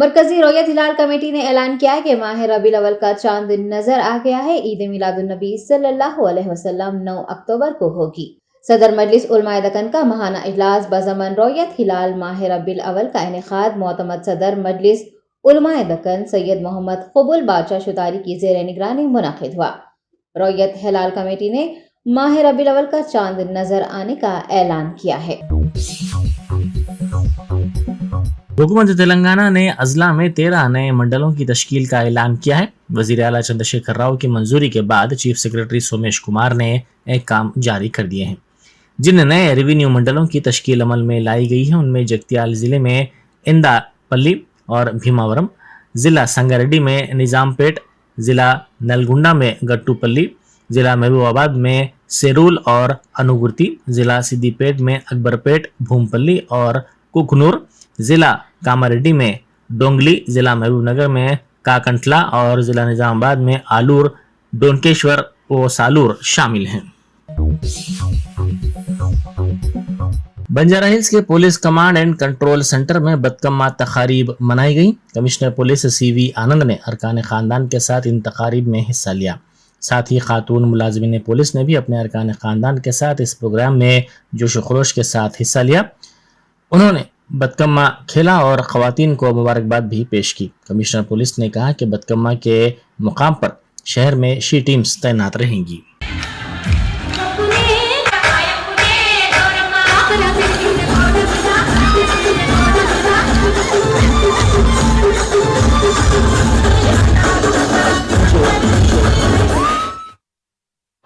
مرکزی رویت ہلال کمیٹی نے اعلان کیا ہے کہ ماہ ربیع الاول کا چاند نظر آ گیا ہے۔ عید میلاد النبی صلی اللہ علیہ وسلم 9 اکتوبر کو ہوگی۔ صدر مجلس علماء دکن کا ماہانہ اجلاس بضمن رویت ہلال ماہ ربیع الاول کا انعقاد معتمد صدر مجلس علماء دکن سید محمد قبول بادشاہ شتاری کی زیر نگرانی منعقد ہوا۔ رویت ہلال کمیٹی نے ماہ ربیع الاول کا چاند نظر آنے کا اعلان کیا ہے۔ حکومت تلنگانہ نے اضلاع میں 13 نئے منڈلوں کی تشکیل کا اعلان کیا ہے۔ وزیر اعلیٰ چندر شیکھر راؤ کی منظوری کے بعد چیف سیکرٹری سومیش کمار نے ایک کام جاری کر دیے ہیں۔ جن نئے ریونیو منڈلوں کی تشکیل عمل میں لائی گئی ہے ان میں جگتیال ضلع میں اندا پلی اور بھیماورم، ضلع سنگاریڈی میں نظام پیٹ، ضلع نلگنڈا میں گٹو پلی، ضلع محبوب آباد میں سیرول اور انوگرتی، ضلع سدی پیٹ میں اکبر پیٹ، بھوم پلی اور کوکنور، ضلع کاماریڈی میں ڈونگلی، ضلع محبوب نگر میں کاکنٹلا اور ضلع نظام آباد میں آلور، ڈونکیشور و سالور شامل ہیں۔ بنجارہ ہلز کے police command and control centre میں بدکمہ تقاریب منائی گئی۔ کمشنر پولیس سی وی آنند نے ارکان خاندان کے ساتھ ان تقاریب میں حصہ لیا۔ ساتھ ہی خاتون ملازمین پولیس نے بھی اپنے ارکان خاندان کے ساتھ اس پروگرام میں جوش و خروش کے ساتھ حصہ لیا۔ انہوں نے بدکمہ کھیلا اور خواتین کو مبارکباد بھی پیش کی۔ کمشنر پولیس نے کہا کہ بدکمہ کے مقام پر شہر میں شی ٹیمز تعینات رہیں گی۔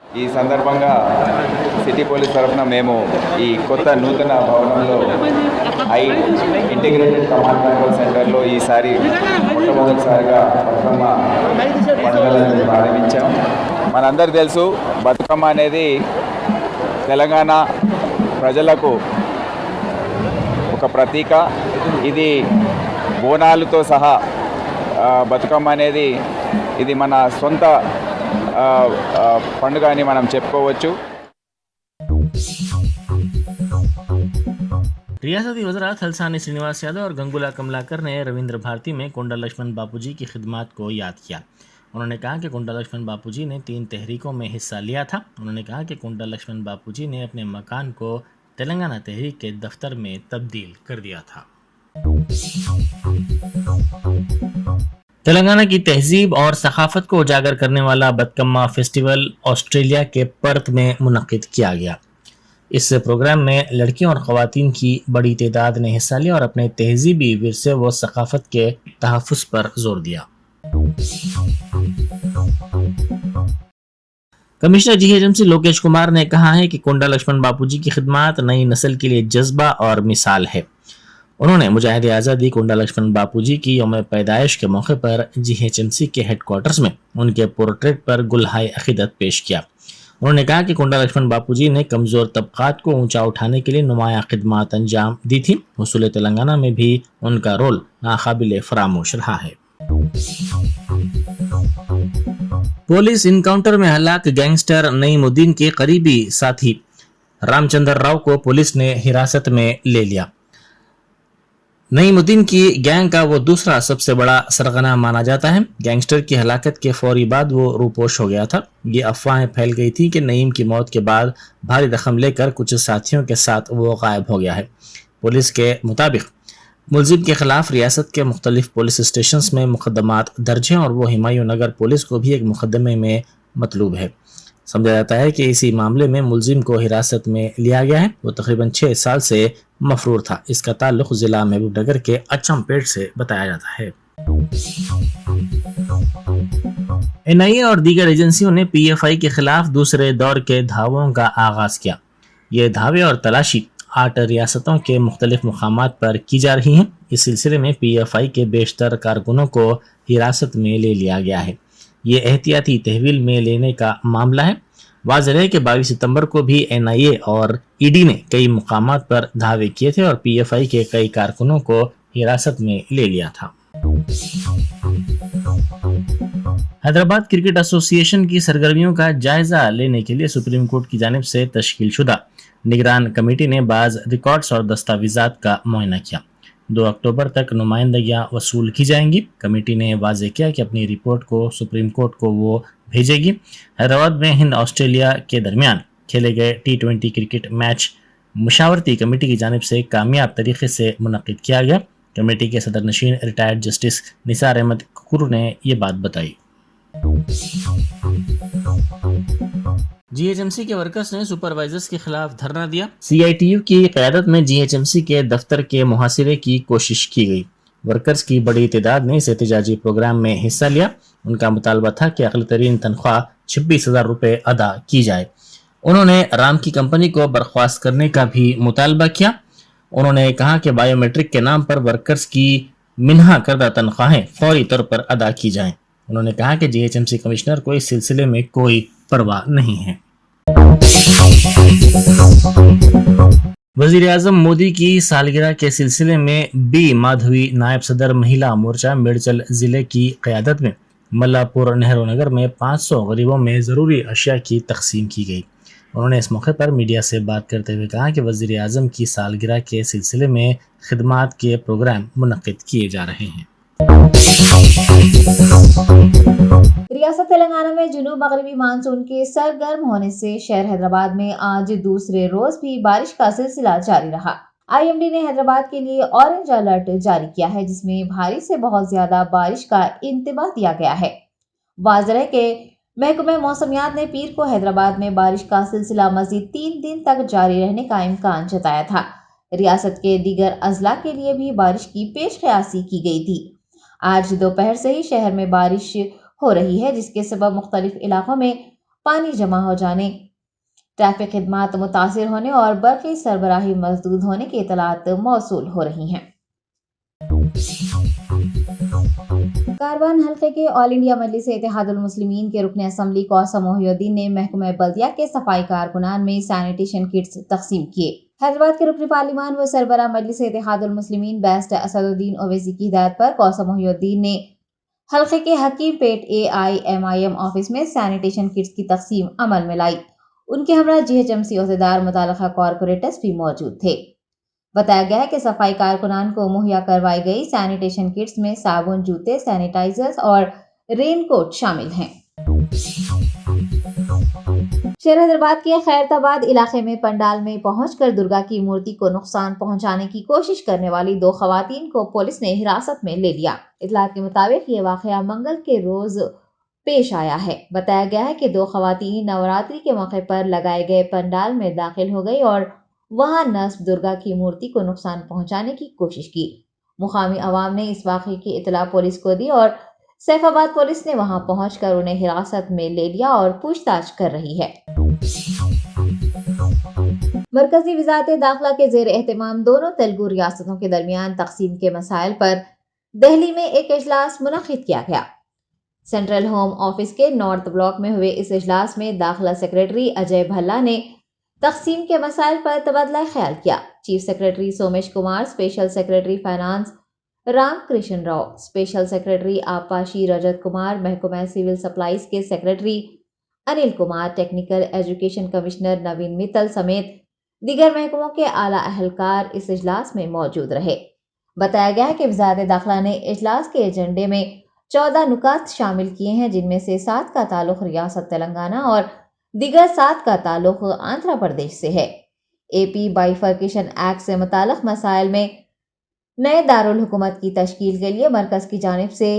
ఈ సందర్భంగా సిటీ పోలీస్ తరఫున మేము ఈ కొత్త నూతన భవనంలో ఇంటిగ్రేటెడ్ కమాండ్ కంట్రోల్ సెంటర్లో ఈసారి మొట్టమొదటిసారిగా బతుకమ్మ పండుగలను ప్రారంభించాం। మనందరికీ తెలుసు బతుకమ్మ అనేది తెలంగాణ ప్రజలకు ఒక ప్రతీక। ఇది బోనాలతో సహా బతుకమ్మ అనేది ఇది మన సొంత పండుగ అని మనం చెప్పుకోవచ్చు। ریاستی وزراء تھلسانی سرینواس یادو اور گنگولا کملاکر نے رویندر بھارتی میں کونڈا لکشمن باپو جی کی خدمات کو یاد کیا۔ انہوں نے کہا کہ کونڈا لکشمن باپو جی نے 3 تحریکوں میں حصہ لیا تھا۔ انہوں نے کہا کہ کونڈا لکشمن باپو جی نے اپنے مکان کو تلنگانہ تحریک کے دفتر میں تبدیل کر دیا تھا۔ تلنگانہ کی تہذیب اور ثقافت کو اجاگر کرنے والا بدکمہ فیسٹیول آسٹریلیا کے پرتھ میں منعقد کیا گیا۔ اس پروگرام میں لڑکیوں اور خواتین کی بڑی تعداد نے حصہ لیا اور اپنے تہذیبی ورثے و ثقافت کے تحفظ پر زور دیا۔ Commissioner G H M C Lokesh Kumar نے کہا ہے کہ کونڈا لکشمن باپو جی کی خدمات نئی نسل کے لیے جذبہ اور مثال ہے۔ انہوں نے مجاہد آزادی کونڈا لکشمن باپو جی کی یوم پیدائش کے موقع پر جی ایچ ایم سی کے ہیڈ کوارٹرز میں ان کے پورٹریٹ پر گلہائے عقیدت پیش کیا۔ انہوں نے کہا کہ کونڈا لکشمن باپو جی نے کمزور طبقات کو اونچا اٹھانے کے لیے نمایاں خدمات انجام دی تھی۔ حصول تلنگانہ میں بھی ان کا رول ناقابل فراموش رہا ہے۔ پولیس انکاؤنٹر میں ہلاک گینگسٹر نعیم الدین کے قریبی ساتھی رام چندر راؤ کو پولیس نے حراست میں لے لیا۔ نعیم الدین کی گینگ کا وہ دوسرا سب سے بڑا سرغنہ مانا جاتا ہے۔ گینگسٹر کی ہلاکت کے فوری بعد وہ روپوش ہو گیا تھا۔ یہ افواہیں پھیل گئی تھی کہ نعیم کی موت کے بعد بھاری رقم لے کر کچھ ساتھیوں کے ساتھ وہ غائب ہو گیا ہے۔ پولیس کے مطابق ملزم کے خلاف ریاست کے مختلف پولیس اسٹیشنز میں مقدمات درج ہیں اور وہ ہمایوں نگر پولیس کو بھی ایک مقدمے میں مطلوب ہے۔ سمجھا جاتا ہے کہ اسی معاملے میں ملزم کو حراست میں لیا گیا ہے۔ وہ تقریباً 6 سال سے مفرور تھا۔ اس کا تعلق ضلع محبوب نگر کے اچم پیٹ سے بتایا جاتا ہے۔ این آئی اے اور دیگر ایجنسیوں نے پی ایف آئی کے خلاف دوسرے دور کے دھاووں کا آغاز کیا۔ یہ دھاوے اور تلاشی 8 ریاستوں کے مختلف مقامات پر کی جا رہی ہیں۔ اس سلسلے میں پی ایف آئی کے بیشتر کارکنوں کو حراست میں لے لیا گیا ہے۔ یہ احتیاطی تحویل میں لینے کا معاملہ ہے۔ واضح ہے کہ 22 ستمبر کو بھی این آئی اے اور ای ڈی نے کئی مقامات پر دھاوے کیے تھے اور پی ایف آئی کے کئی کارکنوں کو حراست میں لے لیا تھا۔ حیدرآباد کرکٹ ایسوسی ایشن کی سرگرمیوں کا جائزہ لینے کے لیے سپریم کورٹ کی جانب سے تشکیل شدہ نگران کمیٹی نے بعض ریکارڈز اور دستاویزات کا معائنہ کیا۔ 2 अक्टूबर तक नुमाइंदगियां वसूल की जाएंगी। कमेटी ने वाज़ेह किया कि अपनी रिपोर्ट को सुप्रीम कोर्ट को वो भेजेगी। हैदराबाद में हिंद ऑस्ट्रेलिया के दरमियान खेले गए T20 क्रिकेट मैच मुशावरती कमेटी की जानिब से कामयाब तरीके से मुनक्किद किया गया। कमेटी के सदर नशीन रिटायर्ड जस्टिस निसार अहमद कुकुर ने ये बात बताई। जीएचएमसी के वर्कर्स ने सुपरवाइजर्स के खिलाफ धरना दिया। सीआईटीयू की क़यादत में जीएचएमसी के दफ्तर के मुहासिरे की कोशिश की गई। वर्कर्स की बड़ी तादाद ने इस एहतजाजी प्रोग्राम में हिस्सा लिया। उनका मुतालबा था कि अक़ल तरीन तनख्वाह 26,000 रुपये अदा की जाए। उन्होंने राम की कंपनी को बर्खास्त करने का भी मुतालबा किया। उन्होंने कहा कि बायोमेट्रिक के नाम पर वर्कर्स की मिन्हा करदा तनख्वाहें फौरी तौर पर अदा की जाएं। उन्होंने कहा कि जीएचएमसी कमिश्नर को इस सिलसिले में कोई परवाह नहीं है। वजीर आजम मोदी की सालगिरह के सिलसिले में बी माधवी नायब सदर महिला मोर्चा मेडचल जिले की क़यादत में मल्लापुर नेहरू नगर में 500 गरीबों में ज़रूरी अशिया की तकसीम की गई। उन्होंने इस मौके पर मीडिया से बात करते हुए कहा कि वज़ीर आज़म की सालगिरह के सिलसिले में खिदमात के प्रोग्राम मुनक्किद किए जा रहे हैं। रियासत तेलंगाना में जुनूब मगरबी मानसून के सरगर्म होने से शहर हैदराबाद में आज दूसरे रोज भी बारिश का सिलसिला जारी रहा। आईएमडी ने हैदराबाद के लिए ऑरेंज अलर्ट जारी किया है, जिसमें भारी से बहुत ज्यादा बारिश का इंतबाह दिया गया है। वाज़ेह है कि महकमे मौसमियात ने पीर को हैदराबाद में बारिश का सिलसिला मजीद 3 दिन तक जारी रहने का इम्कान जताया था। रियासत के दीगर अजला के लिए भी बारिश की पेश क़यासी की गई थी। आज दोपहर से ही शहर में बारिश हो रही है, जिसके सबब मुख्तलिफ इलाकों में पानी जमा हो जाने, ट्रैफिक खिदमात मुतासिर होने और बर्क़ी सरबराही मजदूद होने की इतलात मौसूल हो रही हैं। कारवान हल्के के ऑल इंडिया मजलिस इत्तेहादुल मुस्लिमीन के रुकन असम्बली कौसम मोहिउद्दीन ने महकमा बल्दिया के सफाई कारकुनान में सैनिटेशन किट्स तकसीम किए। हैदराबाद के रुकन पार्लिमान व सरबरा मजलिस इत्तेहादुल मुस्लिमीन बैरिस्टर असदुद्दीन ओवैसी की हिदायत पर कौसम मोहिउद्दीन ने हल्के के हकीम पेट AIMIM ऑफिस में सैनिटेशन किट्स की तकसीम अमल में लाई। उनके हमरा जीएचएमसी ओहदेदार मुताल्लिका कॉर्पोरेटर्स भी मौजूद थे। बताया गया है कि सफाई कारकुनान को मुहैया करवाई गई सैनिटेशन किट्स में साबुन, जूते, सैनिटाइजर्स और रेनकोट शामिल हैं। शहर हैदराबाद के खैरताबाद इलाके में पंडाल में पहुंचकर दुर्गा की मूर्ति को नुकसान पहुंचाने की कोशिश करने वाली 2 खवातीन को पुलिस ने हिरासत में ले लिया। इतलात के मुताबिक ये वाकया मंगल के रोज पेश आया है। बताया गया है कि 2 खवातीन नवरात्रि के मौके पर लगाए गए पंडाल में दाखिल हो गई और वहां नस्ब दुर्गा की मूर्ति को नुकसान पहुंचाने की कोशिश की। मुकामी अवाम ने इस वाक़े की इतला पुलिस को दी और सैफाबाद पुलिस ने वहां पहुंचकर उन्हें हिरासत में ले लिया और पूछताछ कर रही है। मरकजी वज़ारत दाखिला के ज़ेर एहतमाम दोनों तेलुगु रियासतों के दरमियान तकसीम के मसाइल पर दिल्ली में एक इजलास मुनक़्क़िद किया गया। सेंट्रल होम ऑफिस के नॉर्थ ब्लॉक में हुए इस इजलास में दाखिला सेक्रेटरी अजय भल्ला ने तकसीम के मसाइल पर तबादला ख्याल किया। Chief secretary Somesh Kumar, special secretary finance Ram Krishna Rao, special secretary आपाशी रजत कुमार, महकमा सिविल सप्लाईज के secretary Anil Kumar, technical education commissioner Naveen Mittal समेत दीगर महकमों के आला अहलकार इस इजलास में मौजूद रहे। बताया गया है कि वज़ारत दाखिला ने इजलास के एजेंडे में 14 नुकात शामिल किए हैं, जिनमें से 7 का ताल्लुक रियासत तेलंगाना और दीगर 7 का ताल्लुक आंध्र प्रदेश से है। AP बाइफर्केशन एक्ट से मुताल्लिक़ मसाइल में नए दारुल हुकूमत की तश्कील के लिए मरकज की जानिब से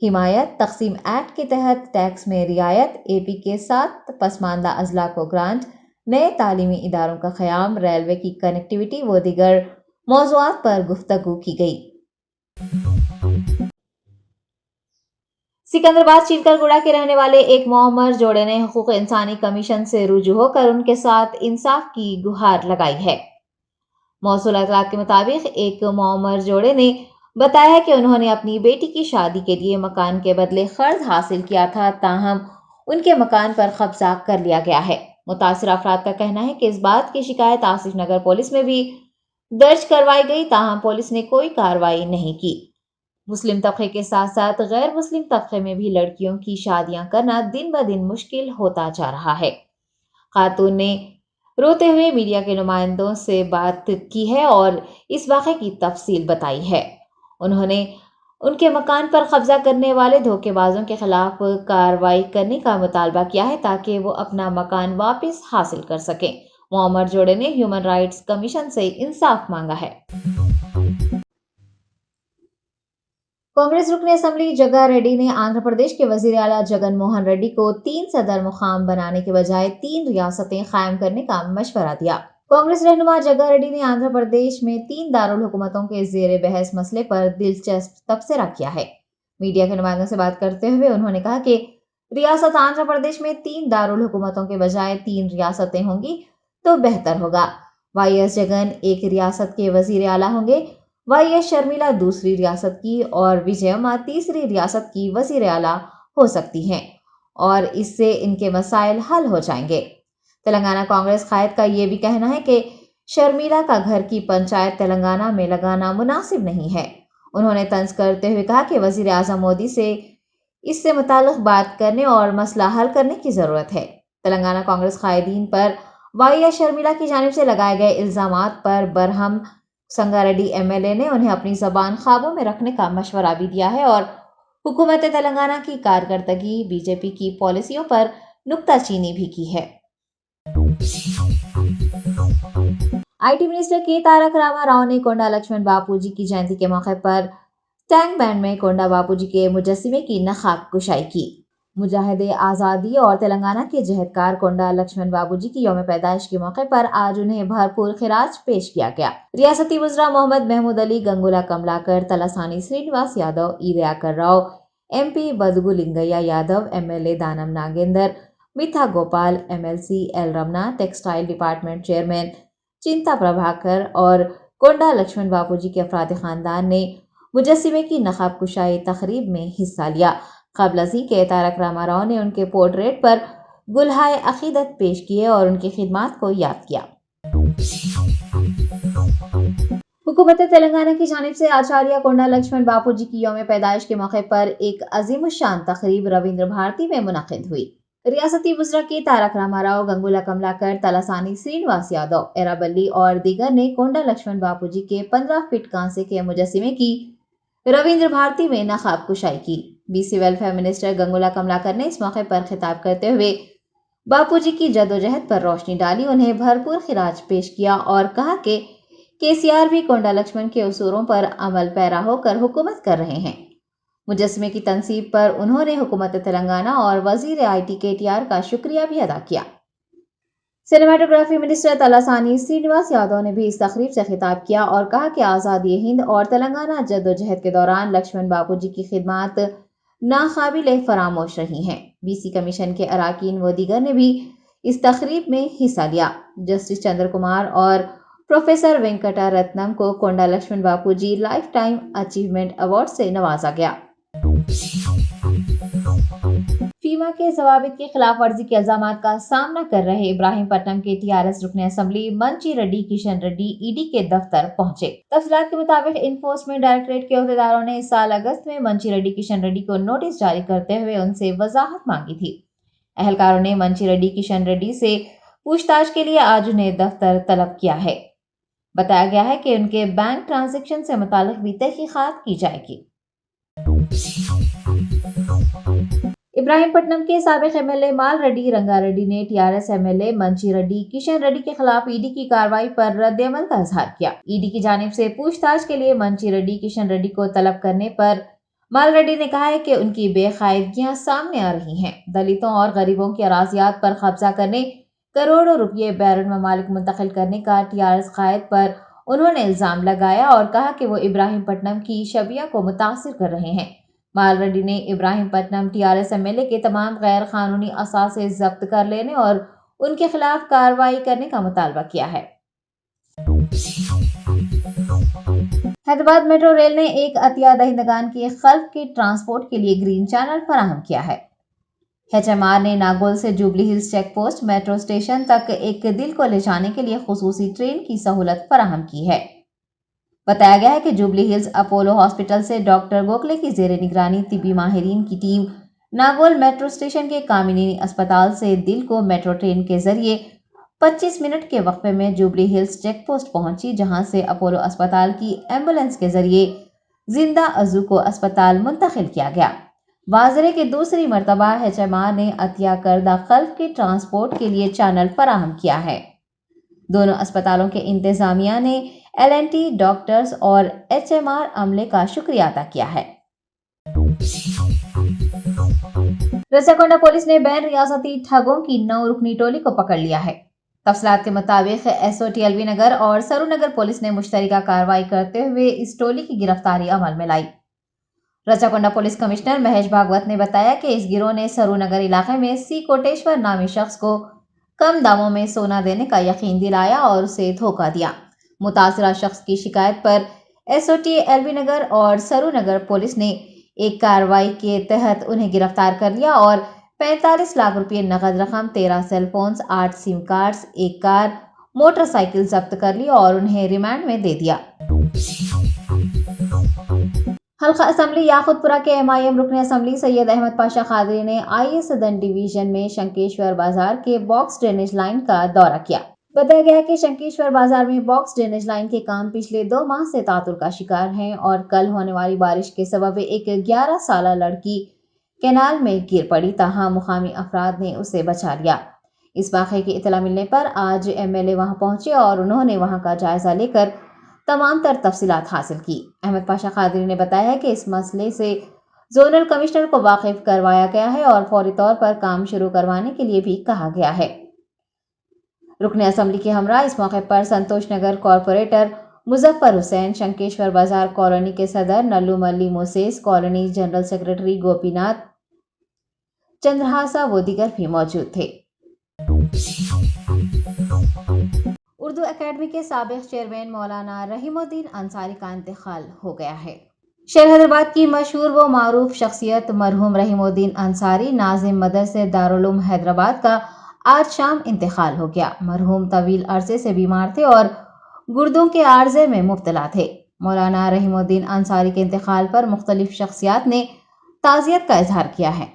हिमायत, तकसीम एक्ट के तहत टैक्स में रियायत, AP के 7 पसमानदा अजला को ग्रांट, नए तालीमी इदारों का क़याम, रेलवे की कनेक्टिविटी व दीगर मौज़ूआत पर गुफ्तगू की गई। सिकंदराबाद चिलकलगुड़ा के रहने वाले एक मौमर जोड़े ने हुकूक इंसानी कमीशन से रुजू होकर उनके साथ इंसाफ की गुहार लगाई है। मौसूल इतलात के मुताबिक एक मौमर जोड़े ने बताया है कि उन्होंने अपनी बेटी की शादी के लिए मकान के बदले कर्ज हासिल किया था, ताहम उनके मकान पर कब्जा कर लिया गया है। मुतासिर अफराद का कहना है कि इस बात की शिकायत आसिफ नगर पुलिस में भी दर्ज करवाई गई, ताहम पुलिस ने कोई कार्रवाई नहीं की। मुस्लिम तबके के साथ साथ गैर मुस्लिम तबके में भी लड़कियों की शादियां करना दिन ब दिन मुश्किल होता जा रहा है। खातून ने रोते हुए मीडिया के नुमाइंदों से बात की है और इस वाक़े की तफसील बताई है। उन्होंने उनके मकान पर कब्जा करने वाले धोखेबाजों के खिलाफ कार्रवाई करने का मुतालबा किया है ताकि वो अपना मकान वापस हासिल कर सकें। मोहम्मद जोड़े ने ह्यूमन राइट्स कमीशन से इंसाफ मांगा है। कांग्रेस रुकन असेंबली जग्गा रेड्डी ने आंध्र प्रदेश के वजीर आला जगन मोहन रेड्डी को 3 सदर मुकाम बनाने के बजाय 3 रियासतें कायम करने का मशवरा दिया। कांग्रेस रहनुमा जग्गा रेड्डी ने आंध्र प्रदेश में 3 दारुल हुकूमतों के जेर बहस मसले पर दिलचस्प तबसरा किया है। मीडिया के नुमाइंदों से बात करते हुए उन्होंने कहा कि रियासत आंध्र प्रदेश में 3 दारुल हुकूमतों के बजाय 3 रियासतें होंगी तो बेहतर होगा। वाईएस जगन एक रियासत के वजीर आला होंगे, वाईएस शर्मिला दूसरी रियासत की और विजयम्मा तीसरी रियासत की वजीर आला हो सकती हैं और इससे इनके मसाइल हल हो जाएंगे। तेलंगाना कांग्रेस कायद का ये भी कहना है कि शर्मिला का घर की पंचायत तेलंगाना में लगाना मुनासिब नहीं है। उन्होंने तंज करते हुए कहा कि वजीर आजम मोदी से इससे मुताल्लिक बात करने और मसला हल करने की ज़रूरत है। तेलंगाना कांग्रेस कायदीन पर वाईएस शर्मिला की जानिब से लगाए गए इल्ज़ामात पर बरहम संगारेड्डी एमएलए ने उन्हें अपनी ज़बान काबू में रखने का मशवरा भी दिया है और हुकूमत तेलंगाना की कारकर्दगी बीजेपी की पॉलिसियों पर नुक्ताचीनी भी की है। आईटी मिनिस्टर के तारक रामा राव ने कोंडा लक्ष्मण बापूजी की जयंती के मौके पर टैंक बैंड में कोंडा बापूजी के मुजस्सिमे की नखाब कुशाई की। मुजाहिदे आज़ादी और तेलंगाना के जहदकार कोंडा लक्ष्मण बापूजी की यौम पैदाइश के मौके पर आज उन्हें भरपूर खिराज पेश किया गया। रियासती वज़रा Mohammed Mahmood Ali, Gangula Kamalakar, Talasani Srinivas Yadav, Eedayakar Rao, MP Badugu Lingaiah Yadav, MLA Danam Nagender, Mitha Gopal, MLC L Ramana, textile department chairman Chintha Prabhakar और कोंडा लक्ष्मण बापूजी के अफराद खानदान ने मुजस्सिमे की नखाब कुशाई तकरीब में हिस्सा लिया। क़ब्ल अज़ीं के तारक रामा राव ने उनके पोर्ट्रेट पर गुलहाए अकीदत पेश किए और उनकी खिदमात को याद किया। हुकूमत तेलंगाना की जानिब से आचार्य कोंडा लक्ष्मण बापूजी की यौम पैदाइश के मौके पर एक अजीमुश्शान तकरीब रविंद्र भारती में मुनक़िद हुई। रियासती वज़रा के तारक रामा राव, गंगुला कमलाकर, तलासानी श्रीनिवास यादव, एराबल्ली और दीगर ने कोंडा लक्ष्मण बापूजी के 15 फीट कांसे के मुजस्सिमे की रविंद्र भारती में नखाब कुशाई की। BC welfare minister Gangula Kamalakar ने इस मौके पर खिताब करते हुए बापूजी की जद्दोजहद पर रोशनी डाली, उन्हें भरपूर खिराज पेश किया और कहा कि KCR भी कोंडा लक्ष्मण के उसूलों पर अमल पैरा होकर हुकूमत कर रहे हैं। मुजस्सिमे की तनसीब पर उन्होंने हुकूमत तेलंगाना और वजीर IT KTR का शुक्रिया भी अदा किया। सिनेमाटोग्राफी मिनिस्टर तलासानी श्रीनिवास यादव ने भी इस तकरीब से खिताब किया और कहा कि आज़ादी हिंद और तेलंगाना जद्दोजहद के दौरान लक्ष्मण बापूजी की खिदमात नाकाबिले फरामोश रही हैं। BC कमीशन के अराकीन व दीगर ने भी इस तकरीब में हिस्सा लिया। जस्टिस चंद्र कुमार और प्रोफेसर वेंकटा रत्नम को कोंडा लक्ष्मण बापूजी लाइफ टाइम अचीवमेंट अवार्ड से नवाजा गया। फीमा के ज़वाबित की खिलाफ वर्जी के इल्जामात का सामना कर रहे इब्राहिमपट्टनम के TRS रुकन असेंबली मंची रेड्डी किशन रेड्डी ED के दफ्तर पहुंचे। तफसीलात के मुताबिक इन्फोर्समेंट डायरेक्टरेट के अहदेदारों ने इस साल अगस्त में मंची रेड्डी किशन रेड्डी को नोटिस जारी करते हुए उनसे वजाहत मांगी थी। अहलकारों ने मंची रेड्डी किशन रेड्डी से पूछताछ के लिए आज उन्हें दफ्तर तलब किया है। बताया गया है कि उनके बैंक ट्रांजैक्शन से मुताल्लिक भी तहकीकात की जाएगी। इब्राहिमपट्टनम के साबिक MLA माल रेड्डी रंगारेड्डी ने TRS MLA मंची रेड्डी किशन रेड्डी के खिलाफ ED की कार्रवाई पर रद्द-ए-अमल का इजहार किया। ED की जानिब से पूछताछ के लिए मंची रेड्डी किशन रेड्डी को तलब करने पर माल रेड्डी ने कहा है कि उनकी बेकायदगियां सामने आ रही हैं। दलितों और गरीबों की अराजियात पर कब्जा करने, करोड़ों रुपये बैरून ममालिक मुंतकिल करने का TRS कायद पर उन्होंने इल्जाम लगाया और कहा कि वो इब्राहिमपट्टनम की शबिया को मुतासिर कर रहे हैं। माल रेड्डी ने इब्राहिमपट्टनम TRS MLA के तमाम गैर कानूनी असासे जब्त कर लेने और उनके खिलाफ कार्रवाई करने का मुतालबा किया है। हैदराबाद मेट्रो रेल ने एक अतिया दहिंदगान के खल्फ के ट्रांसपोर्ट के लिए ग्रीन चैनल फराहम किया है। HMR ने नागोल से Jubilee Hills check post metro station तक एक दिल को ले जाने के लिए खुसूसी ट्रेन की सहूलत फराहम की है। बताया गया है कि जुबली हिल्स अपोलो हॉस्पिटल से डॉक्टर गोखले की जेर निगरानी तिब्बी माहिरीन की टीम नागोल मेट्रो स्टेशन के कामिनी अस्पताल से दिल को मेट्रो ट्रेन के जरिए 25 मिनट के वक्फे में जुबली हिल्स चेक पोस्ट पहुंची, जहां से अपोलो अस्पताल की एम्बुलेंस के जरिए जिंदा अजू को अस्पताल मुंतकिल किया गया। वाजरे के दूसरी मरतबा HMR ने अतिया करदा खल्क के ट्रांसपोर्ट के लिए चैनल फराहम किया है। दोनों अस्पतालों के इंतजामिया ने LNT डॉक्टर्स और HMR अमले का शुक्रिया अदा किया है। रसाकोंडा पुलिस ने बैन रियासती ठगों की 9 रुकनी टोली को पकड़ लिया है। तफसीलात के मुताबिक SOT एलवी नगर और सरूनगर पुलिस ने मुश्तरका कार्रवाई करते हुए इस टोली की गिरफ्तारी अमल में लाई। रसाकोंडा पुलिस कमिश्नर महेश भागवत ने बताया कि इस गिरोह ने सरूनगर इलाके में C कोटेश्वर नामी शख्स को कम दामों में सोना देने का यकीन दिलाया और उसे धोखा दिया। मुतासरा शख्स की शिकायत पर SOT एलवी नगर और सरूनगर पुलिस ने एक कार्रवाई के तहत उन्हें गिरफ्तार कर लिया और 45 लाख रुपये नकद रकम, 13 सेल फोन्स, 8 सिम कार्ड्स, एक कार, मोटरसाइकिल जब्त कर ली और उन्हें रिमांड में दे दिया। हल्का असम्बली याकुतपुरा के MIM रुकन असम्बली सैयद अहमद पाशा कादरी ने IA सदन डिवीजन में शंकेश्वर बाजार के बॉक्स ड्रेनेज लाइन का दौरा किया। बताया गया कि शंकेश्वर बाजार में बॉक्स ड्रेनेज लाइन के काम पिछले 2 माह से तातुल का शिकार हैं और कल होने वाली बारिश के सबब एक 11 साला लड़की कैनाल में गिर पड़ी, ताहम मुकामी अफराद ने उसे बचा लिया। इस वाक़े की इतला मिलने पर आज MLA वहां पहुंचे और उन्होंने वहां का जायजा लेकर तमाम तर तफसीलात हासिल की। अहमद पाशा कादरी ने बताया कि इस मसले से जोनल कमिश्नर को वाकिफ करवाया गया है और फौरी तौर पर काम शुरू करवाने के लिए भी कहा गया है। रुकन असम्बली के हमरा इस मौके पर संतोष नगर कॉरपोरेटर मुजफ्फर हुसैन, शंकेश्वर बाजार कॉलोनी के सदर Nallu Malli Moses, colony general secretary Gopinath Chandrahasa व दीगर भी मौजूद थे। उर्दू एकेडमी के साबिक चेयरमैन मौलाना रहीमुद्दीन अंसारी का इंतकाल हो गया है। शहर हैदराबाद की मशहूर व मारूफ शख्सियत मरहूम रहीमुद्दीन अंसारी नाजिम मदरसे दारुल उलूम हैदराबाद का आज शाम इंतकाल हो गया। मरहूम तवील अरसे से बीमार थे और गुर्दों के आर्जे में मुब्तला थे। मौलाना रहीमुद्दीन अंसारी के इंतकाल पर मुख्तलिफ शख्सियात ने ताज़ियत का इजहार किया है।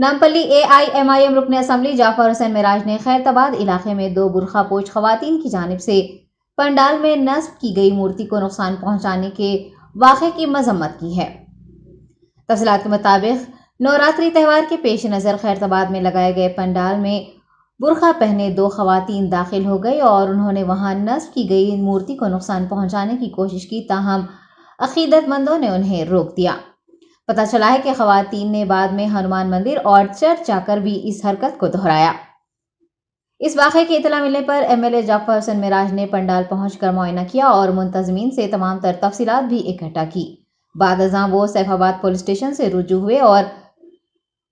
नामपल्ली AIMIM रुकन असम्बली जाफर हुसैन मिराज ने खैरताबाद इलाके में 2 बुरखा पोश खवातीन की जानिब से पंडाल में नस्ब की गई मूर्ति को नुकसान पहुंचाने के वाक़े की मजम्मत की है। तफसीलात के मुताबिक नवरात्रि त्यौहार के पेश नज़र खैरताबाद में लगाए गए पंडाल में बुरखा पहने 2 खवातीन दाखिल हो गई और उन्होंने वहां नस्ब की गई मूर्ति को नुकसान पहुंचाने की कोशिश की, ताहम अकीदतमंदों ने उन्हें रोक दिया। पता चला है कि खवातीन ने बाद में हनुमान मंदिर और चर्च जाकर भी इस हरकत को दोहराया। इस वाक़े की इतला मिलने पर MLA जाफर हुसैन मिराज ने पंडाल पहुंचकर मुआयना किया और मुंतज़मीन से तमाम तर तफसीलात भी इकट्ठा की। बाद अज़ां वो सैफाबाद पुलिस स्टेशन से रुजू हुए और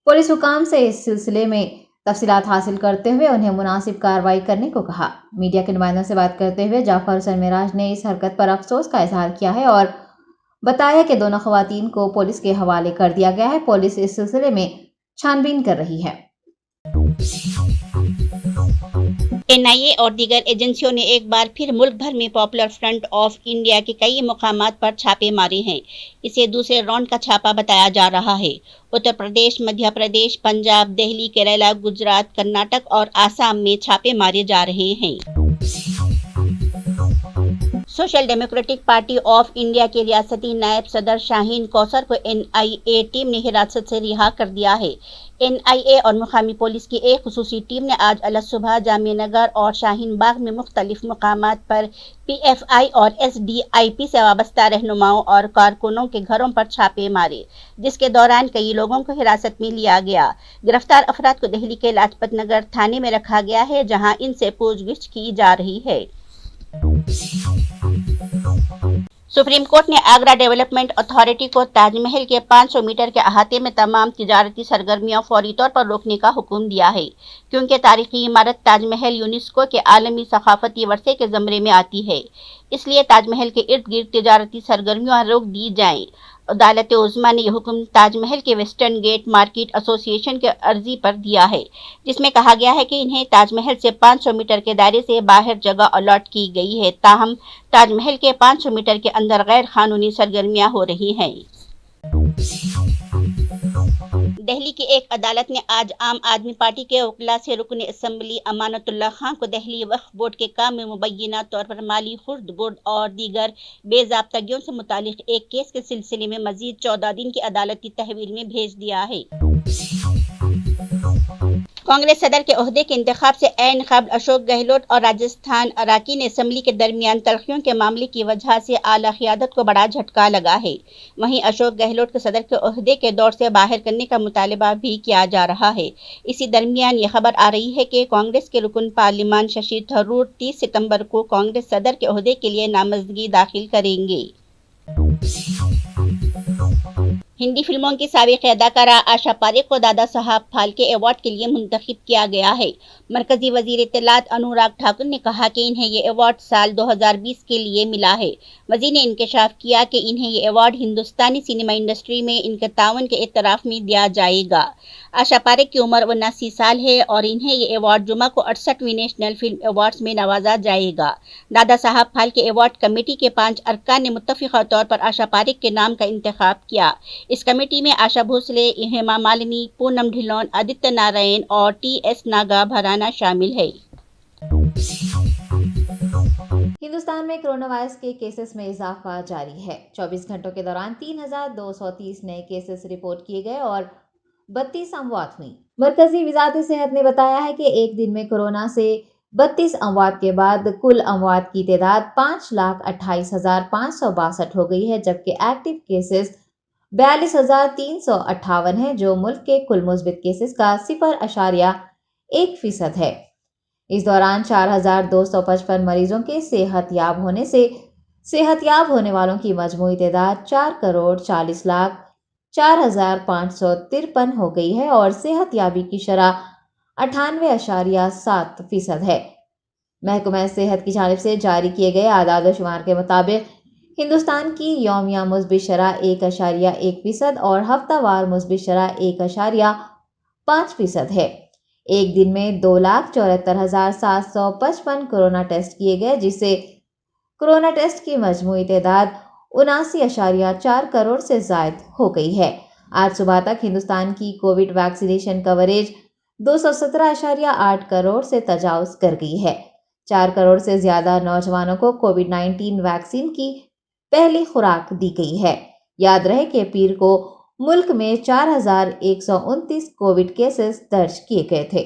पुलिस हुकाम से इस सिलसिले में तफसीलात हासिल करते हुए उन्हें मुनासिब कार्रवाई करने को कहा। मीडिया के नुमाइंदों से बात करते हुए जाफर हुसैन मिराज ने इस हरकत पर अफसोस का इजहार किया है और बताया कि दोनों खवातीन को पुलिस के हवाले कर दिया गया है। पुलिस इस सिलसिले में छानबीन कर रही है। NIA और दीगर एजेंसियों ने एक बार फिर मुल्क भर में पॉपुलर फ्रंट ऑफ इंडिया के कई मुकामात पर छापे मारे हैं। इसे दूसरे राउंड का छापा बताया जा रहा है। उत्तर प्रदेश, मध्य प्रदेश, पंजाब, दिल्ली, केरला, गुजरात, कर्नाटक और आसाम में छापे मारे जा रहे हैं। Social democratic party of India के रियासती नायब सदर शाहीन कौसर को NIA टीम ने हिरासत से रिहा कर दिया है। NIA और मुकामी पुलिस की एक खुसूसी टीम ने आज अलग सुबह जामिया नगर और शाहीन बाग में मुख्तलिफ मकामात पर PFI और SDIP से वाबस्ता रहनुमाओं और कारकुनों के घरों पर छापे मारे, जिसके दौरान कई लोगों को हिरासत में लिया गया। गिरफ्तार अफराद को दिल्ली के लाजपत नगर थाने में रखा गया है, जहां इनसे पूछगिछ की जा रही है। सुप्रीम कोर्ट ने आगरा डेवलपमेंट अथॉरिटी को ताजमहल के 500 मीटर के अहाते में तमाम तिजारती सरगर्मियां फौरी तौर पर रोकने का हुक्म दिया है, क्योंकि तारीखी इमारत ताजमहल यूनेस्को के आलमी सकाफती वर्षे के ज़मरे में आती है। इसलिए ताजमहल के इर्द गिर्द तिजारती सरगर्मियां रोक दी जाएं। अदालत उज़्मा ने यह हुक्म ताजमहल के वेस्टर्न गेट मार्केट एसोसिएशन के अर्जी पर दिया है, जिसमें कहा गया है कि इन्हें ताजमहल से 500 मीटर के दायरे से बाहर जगह अलॉट की गई है, ताहम ताजमहल के 500 मीटर के अंदर गैर कानूनी सरगर्मियां हो रही हैं। دہلی کی ایک عدالت نے آج عام آدمی پارٹی کے وکلاء سے رکن اسمبلی امانت اللہ خان کو دہلی وقف بورڈ کے کام میں مبینہ طور پر مالی خرد برد اور دیگر بے ضابطگیوں سے متعلق ایک کیس کے سلسلے میں مزید 14 دن کی عدالتی تحویل میں بھیج دیا ہے۔ کانگریس صدر کے عہدے کے انتخاب سے عین قبل اشوک گہلوٹ اور راجستھان اراکین اسمبلی کے درمیان تلخیوں کے معاملے کی وجہ سے اعلیٰ قیادت کو بڑا جھٹکا لگا ہے۔ وہیں اشوک گہلوٹ کو صدر کے عہدے کے دور سے باہر کرنے کا مطالبہ بھی کیا جا رہا ہے۔ اسی درمیان یہ خبر آ رہی ہے کہ کانگریس کے رکن پارلیمان ششی تھرور 30 ستمبر کو کانگریس صدر کے عہدے کے لیے نامزدگی داخل کریں گے۔ ہندی فلموں کی سابق اداکارہ آشا پاریکھ کو دادا صاحب پھالکے ایوارڈ کے لیے منتخب کیا گیا ہے۔ مرکزی وزیر اطلاعات انوراگ ٹھاکر نے کہا کہ انہیں یہ ایوارڈ سال 2020 کے لیے ملا ہے۔ وزیر نے انکشاف کیا کہ انہیں یہ ایوارڈ ہندوستانی سینما انڈسٹری میں ان کے تعاون کے اعتراف میں دیا جائے گا۔ آشا پاریکھ کی عمر 79 سال ہے اور انہیں یہ ایوارڈ جمعہ کو 68ویں نیشنل فلم ایوارڈز میں نوازا جائے گا۔ دادا صاحب پھالکے ایوارڈ کمیٹی کے 5 ارکان نے متفقہ طور پر آشا پاریکھ کے نام کا انتخاب کیا۔ اس کمیٹی میں آشا بھوسلے، ہیما مالنی، پونم ڈھلون، آدتیہ نارائن اور ٹی ایس ناگا بھرانا شامل ہے۔ ہندوستان میں کرونا وائرس کے کیسز میں اضافہ جاری ہے۔ 24 گھنٹوں کے دوران 3230 نئے کیسز رپورٹ کیے گئے اور 32 اموات ہوئیں۔ مرکزی وزارت صحت نے بتایا ہے کہ ایک دن میں کورونا سے 32 اموات کے بعد کل اموات کی تعداد 5,28,562 ہو گئی ہے، جبکہ ایکٹیو کیسز 42,358 ہیں، جو ملک کے کل مثبت کیسز کا 0.1% ہے۔ اس دوران 4,255 مریضوں کے صحت یاب ہونے سے صحت یاب ہونے والوں کی مجموعی تعداد 4,40,04,553 ہو گئی ہے اور صحت یابی کی شرح 98.7% ہے۔ محکمہ صحت کی جانب سے جاری کیے گئے اعداد و شمار کے مطابق ہندوستان کی یومیہ مثبت شرح 1.1% اور ہفتہ وار مثبت شرح 1.5% ہے۔ ایک دن میں 2,74,755 کورونا ٹیسٹ کیے گئے، جس سے کورونا ٹیسٹ کی مجموعی تعداد 79.4 کروڑ سے زائد ہو گئی ہے۔ آج صبح تک ہندوستان کی کووڈ ویکسینیشن کوریج 217.8 کروڑ سے تجاوز کر گئی ہے۔ 4 کروڑ سے زیادہ نوجوانوں کو کووڈ-19 ویکسین کی پہلی خوراک دی گئی ہے۔ یاد رہے کہ پیر کو ملک میں 4,129 کووڈ کیسز درج کیے گئے تھے۔